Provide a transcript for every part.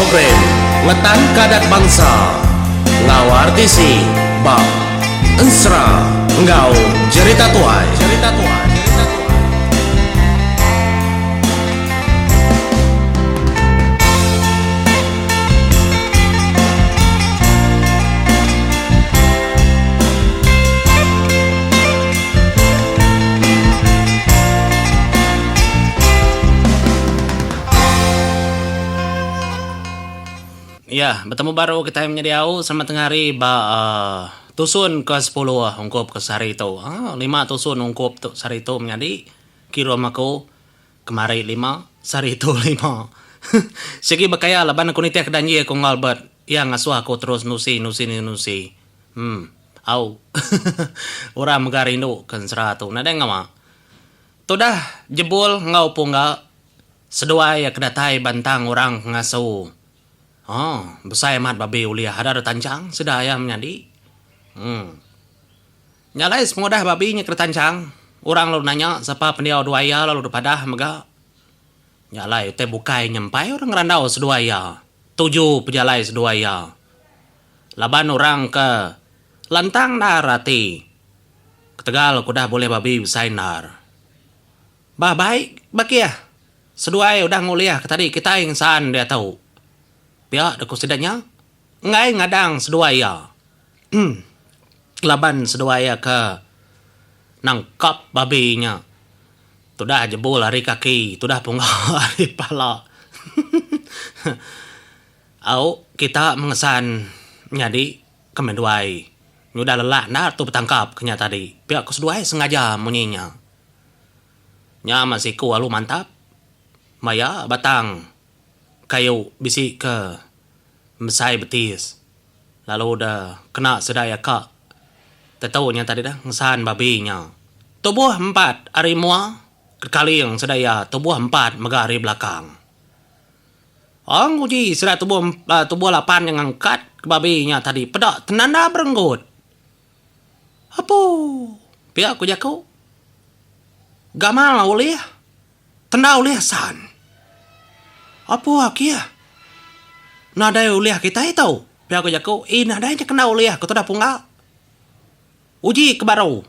program Ngetan Kadat Bangsa ngawartisi bab Ensra Ngau Cerita Tuai. Ya, bertemu baru kita menyediau sama tengah hari tusun ke 10 ungkup ke sehari itu. 5 tusun ungkup tu sehari itu menjadi kira aku kemari 5 sehari itu 5. Segi bakaya laban aku nitek dan ye ko ngalbat yang ngasuh aku terus nusi. Au. Orang megarindu kan seratu. Nada ngama. Tu dah jebol ngau punga sedua ya kedatai bantang orang ngasuh. Besar mat babi uliah ada tancang sudah ayam nyadi. Nyalai semudah babinya kertancang. Orang lalu nanya siapa pendiau dua ya lalu depadah mega. Nyalai teh bukai nyempai orang randau sedua ya. 7 pejalai sedua ya. Laban orang ke lantang narati. Ketegal kudah boleh babi besainar. Bah baik baki ya. Sedua ya udah nguliah tadi kita ingsan dia tahu. Ya, deku sedanya ngai ngadang seduaya. Laban seduaya ke nangkap babinya. Tudah jebol hari kaki, tudah punga hari pala. Au kita mengesan nyadi kemenduai. Nyudah lelah nah tu bertangkap kenya tadi. Pihak keseduai sengaja munyinya. Nya masih ku alu mantap. Maya batang kayu bisi ke mesai betis. Lalu dah kena sedaya kak. Tetaunya tadi dah ngesan babinya. Tubuh 4 hari mua. Kekali yang sedaya tubuh 4 megari belakang. Ang uji sedaya tubuh 8 yang angkat ke babinya tadi. Pedak tenanda berenggut. Apa? Pihak ku jaku. Gamal ulih. Tenda ulih san. Apa kia? Nadai uliah kita itu. Pihak jaku, nadainya kena uliah. Kau dah punga. Uji ke baru.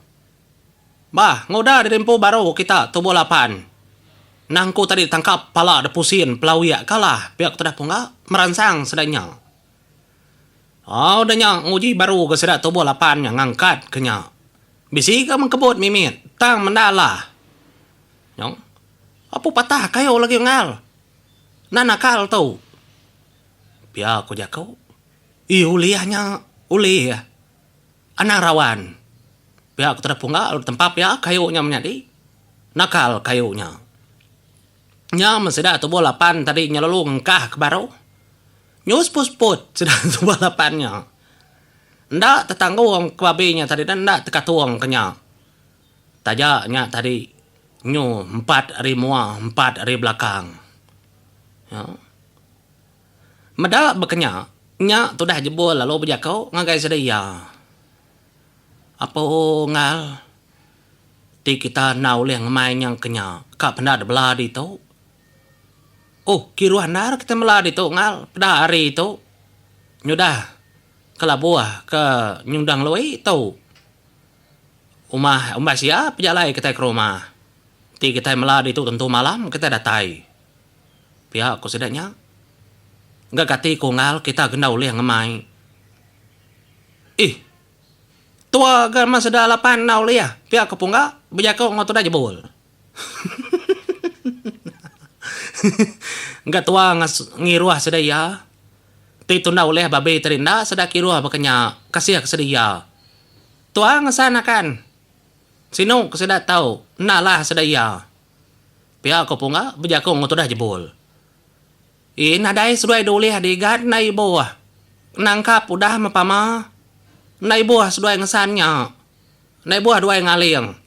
Bah, ngoda di tempo baru kita tubuh 8. Nangku tadi tangkap pala ada pusin pelawiak kalah. Pihak dah punga merangsang sedanya. Udahnya uji baru ke sedak tubuh 8 yang ngangkat kenya. Bisi ka mengkebut mimit. Tang mendalah. Nyong. Apa patah kayo lagi ngal? Nakal tau. Biar aku jago. Uliahnya uliah. Anang rawan. Biar aku terpunga tempat ya kayunya menjadi. Nakal kayunya. Nya masih tubuh 8 tadi lalu ngengkah ke baru. Nyus put sudah tubuh 8-nya. Ndak tetangguang ke babinya tadi dan ndak tekatuang kenya. Tajaknya tadi. Nyu 4 hari mua 4 hari belakang. Ya. Meda bekenya nya tu dah jebol lalu berjakau ngagai sedaya. Apa ngal ti kita naulih ngemai yang kenya ka penda de beladi tu. Kiruan nar kita meladi tu ngal pada hari tu. Nyudah kelabuah ke nyundang loi tu. Umah siap jalai kita ke rumah. Ti kita meladi tu tentu malam kita datai. Pihak aku sedaknya. Enggak kati kungal kita kena ulih ngemai. Tua kan masa dah 8 na ulih ya. Pihak aku punga berjakau ngotot dah jebol. Enggak tua ngiruah sedaya. Ti tunda ulih babi terinda sedak kiruah bakanya kasih kesedia. Tua ngesana kan. Sino kesedak tahu. Nalah sedaya. Pihak aku punga berjakau ngotot dah jebol. Nadai sudah doleh adigat nai bawah. Nangkap udah mapama. Nai bawah sudah ngesannya. Nai bawah dua ngaling.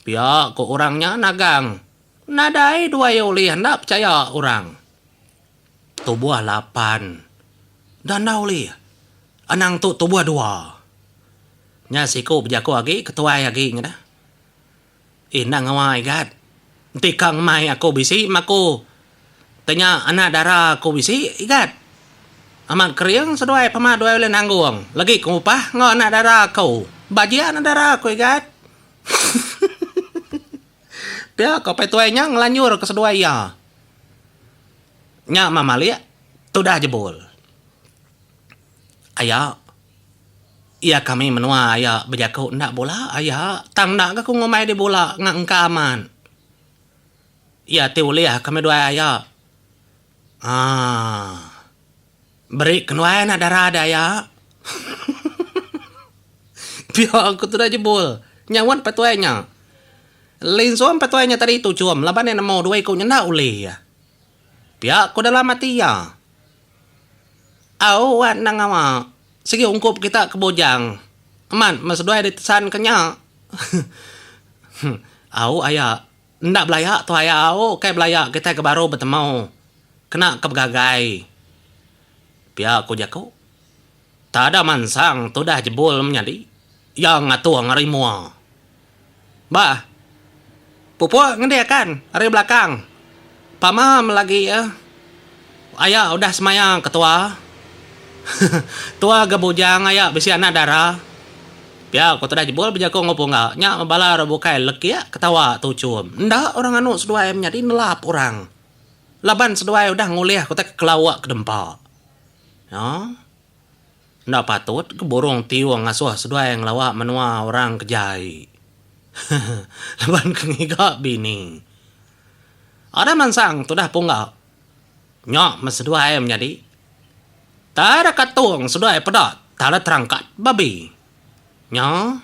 Pihak ko orangnya nagang. Nadai dua oleh ndak percaya orang. Tubuh 8. Dan oleh. Anang tu tubuh 2. Nya siku berjaku lagi ketua lagi ngada. Nang ngawai gat. Tikang mai aku bisi maku Tanya anak darah ko bisi igat. Amat kering seduai pama duai oleh nanggung. Lagi ko upah ngo anak darah ko. Bajia anak darah ko igat. Dia ko petuainya ngelanyur ke seduai ya. Nya mamalia tu dah jebol. Ayah, iya kami menua ayah berjaku nak bola ayah. Tang nak aku ngomai di bola ngak engkaman. Iya tiuliah kami dua ayah. Beri kenuai nak darah ada ayah. Biar aku tu dah jebol. Nyawan petuainya. Linsuam petuainya tadi itu cuam. Laban yang mau dua ikut nyendak uli ya. Biar aku dalam mati ya. Awan nang ama. Sige ungkup kita ke bojang. Aman, mas dua di tesan kenya. Ayah. Ndak belayak tu ayah kayak belayak kita ke baru bertemu. Kena ke begagai. Biar aku jago. Tak ada mansang tu dah jebol menjadi. Yang ngatuang hari mua. Bah. Pupuk ngedekan hari belakang. Pamam lagi ya. Ayah udah semayang ketua. Tua gebujang ayah besi anak darah. Biar aku dah jebol berjago ngopo enggak. Nyak membala rebukai leki ya ketawa tu cum. Ndak orang anu sedua em jadi nelap orang. Laban sedua udah nguliah aku tak kelawak ke dempak. Ya. Ndak patut keborong tiwang ngasuh sedua yang lawak menua orang kejai. Laban kengigak bini. Ada mansang tu dah punggak. Nyok mas sedua em jadi. Tak ada katung sedua pedot. Tak ada terangkat babi. Nyok.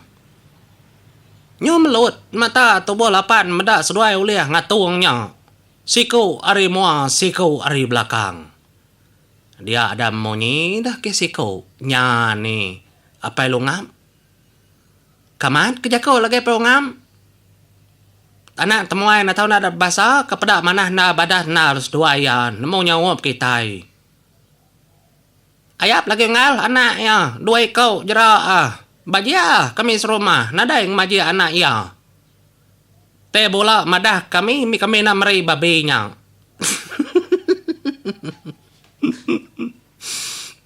Nyok melut mata tubuh lapan medak sedua uliah ngatungnya. Siku ari mua, siku ari belakang. Dia ada monyi dah ke siku. Nya ni. Apa lu ngam? Kaman kejako lagi apa ngam? Anak temuai na tahu na ada bahasa kepada mana na badah na harus dua ya. Nemu nyawab kita. Ayap lagi ngal anak ya. Dua ikau jera bajia kami serumah. Nada yang maji anak ya. Te bola madah kami na meri babinya.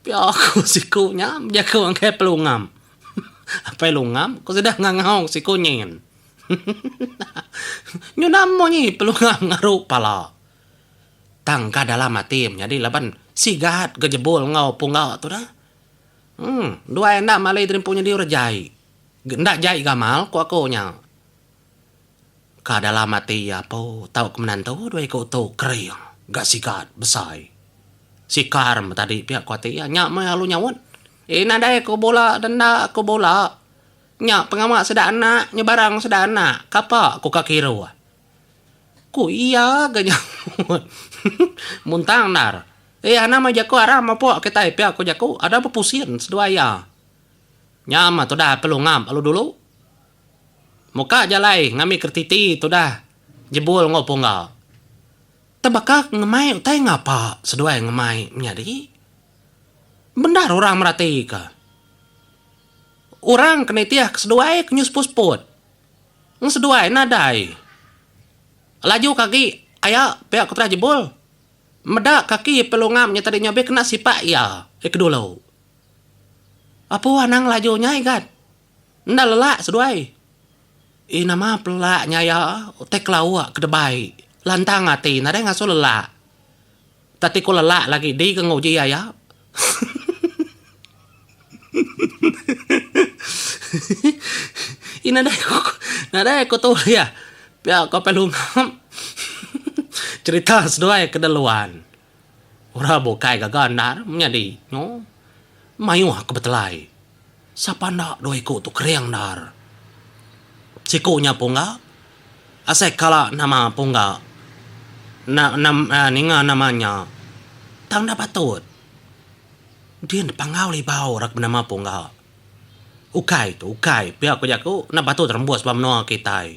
Pia aku sikunya jago angke pelungam. Apa pelungam? Kau sudah ngangau sikunyin. Nyunam mo ni pelungam ngarup pala. Tangka dalam mati jadi laban sigat gejebol ngau punggau tu dah. Dua enak malai dari punya dia rejai. Ndak jai gamal ku aku nya. Ka dalam mati apa tahu kemenan tu dua ikut tu kering gak sikat besar. Sikar tadi pihak kuati ya nyak mah lu nyawon. Nadai ko bola dan nak ko bola. Nyak pengamak sedak anak, nyebarang sedak anak. Kapa ku kakiru. Ku iya gak nyawon. Muntang nar. Anak mah jago aram apa kita pihak ku jago ada apa pusin sedua ya. Nyama tu dah perlu ngam alu dulu. Muka jalai ngami kertiti tu dah jebol ngopo enggak. Tebakak ngemai utai ngapa sedua yang ngemai menjadi. Benar orang merati ka. Orang kena tiah kesedua kenyus pusput. Sedua nadai. Laju kaki ayah pihak kutra jebol. Medak kaki pelungam tadi nyobe kena sipak ya. Kedulu. Apa anang lajunya ikat? Ndak lelak sedua. Nama pelaknya ya tek lawa kedebai lantang hati nada ngaso lelak tadi ko lelak lagi di ke ngoji ya ina nada ko tuh ya pia ko pelungam cerita sedua kedeluan ora bokai gaganar menjadi no mayu kebetelai sapa nak doi ko tu kriang nar sikunya punga asai kala nama punga ninga namanya tang dapat patut dia pangau li bau rak nama punga ukai pihak ko jago na patut rembus pamno kita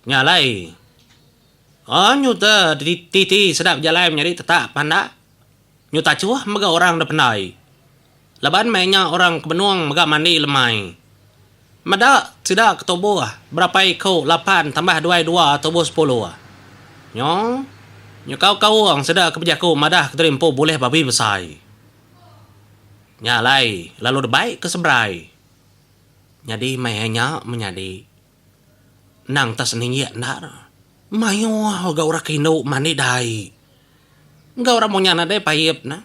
nyalai nyuta titi sedap jalan nyari tetap panda nyuta cuah mega orang da penai laban mainnya orang kebenuang mega mandi lemai. Mada tidak ketubuh berapa ikut 8 tambah 2 tubuh 10. Nyo. Nya kau ang seda kebijaku madah keterimpo boleh babi besai. Nya lai lalu debai ke sebrai. Jadi mayanya menyadi. Nang tas ningi nar. Mayo ga ora kino mani dai. Ga ora mo nyana dai payep na.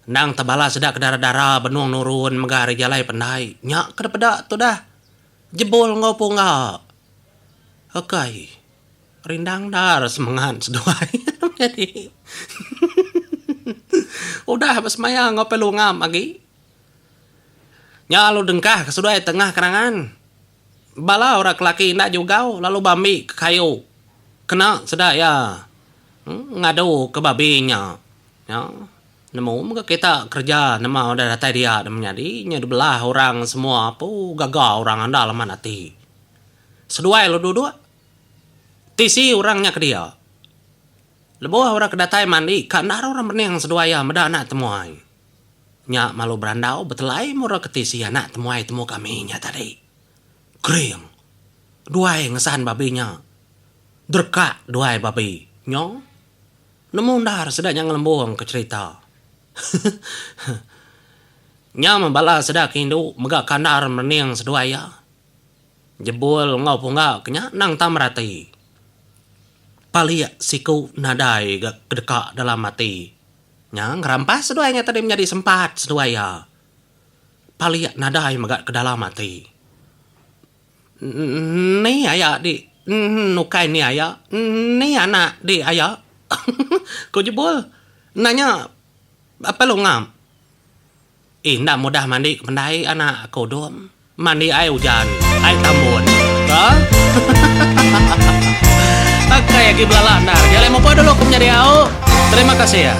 Nang tabala seda kedara-dara benuang nurun megari jalai pendai. Nya kedepeda tu dah. Jebol ngopo nga. Okai. Rindang dar semangat seduai. Jadi udah bas maya ngopelu ngam agi. Nya lu dengkah kesuduai tengah kerangan. Bala ora kelaki ndak juga lalu bami ke kayu. Kena sedak ya. Ngadu ke babinya. Ya. Nemu muka kita kerja nama udah datai dia menjadi nya belah orang semua pu gagal orang anda lama nanti. Seduai lu dua. Tisi orangnya ke dia. Lebuh orang kedatai mandi, karena orang meneng seduaya meda anak temuai. Nya malu berandau betelai murah ketisi anak temuai temu kami nya tadi. Kering. Duai ngesan babinya. Derkak duai babi. Nyong. Nemu ndar sedaknya ngelembung ke cerita. Nya membala sedak hindu megak kandar meneng seduaya. Jebul ngau punga kenya nang tamrati. Palia siku nadai gak kedeka dalam mati. Nya ngerampas seduanya tadi menjadi sempat seduaya. Palia nadai megak ke dalam mati. Ni ayah di nukai ni ayah. Ni anak di ayah. Kau jebul nanya apa lo ngam? Ndak mudah mandi mendai anak kau dom. Mandi air hujan, air tambun. Kah? Kayak gibla landar. Jadi mau dulu aku menjadi au. Terima kasih ya.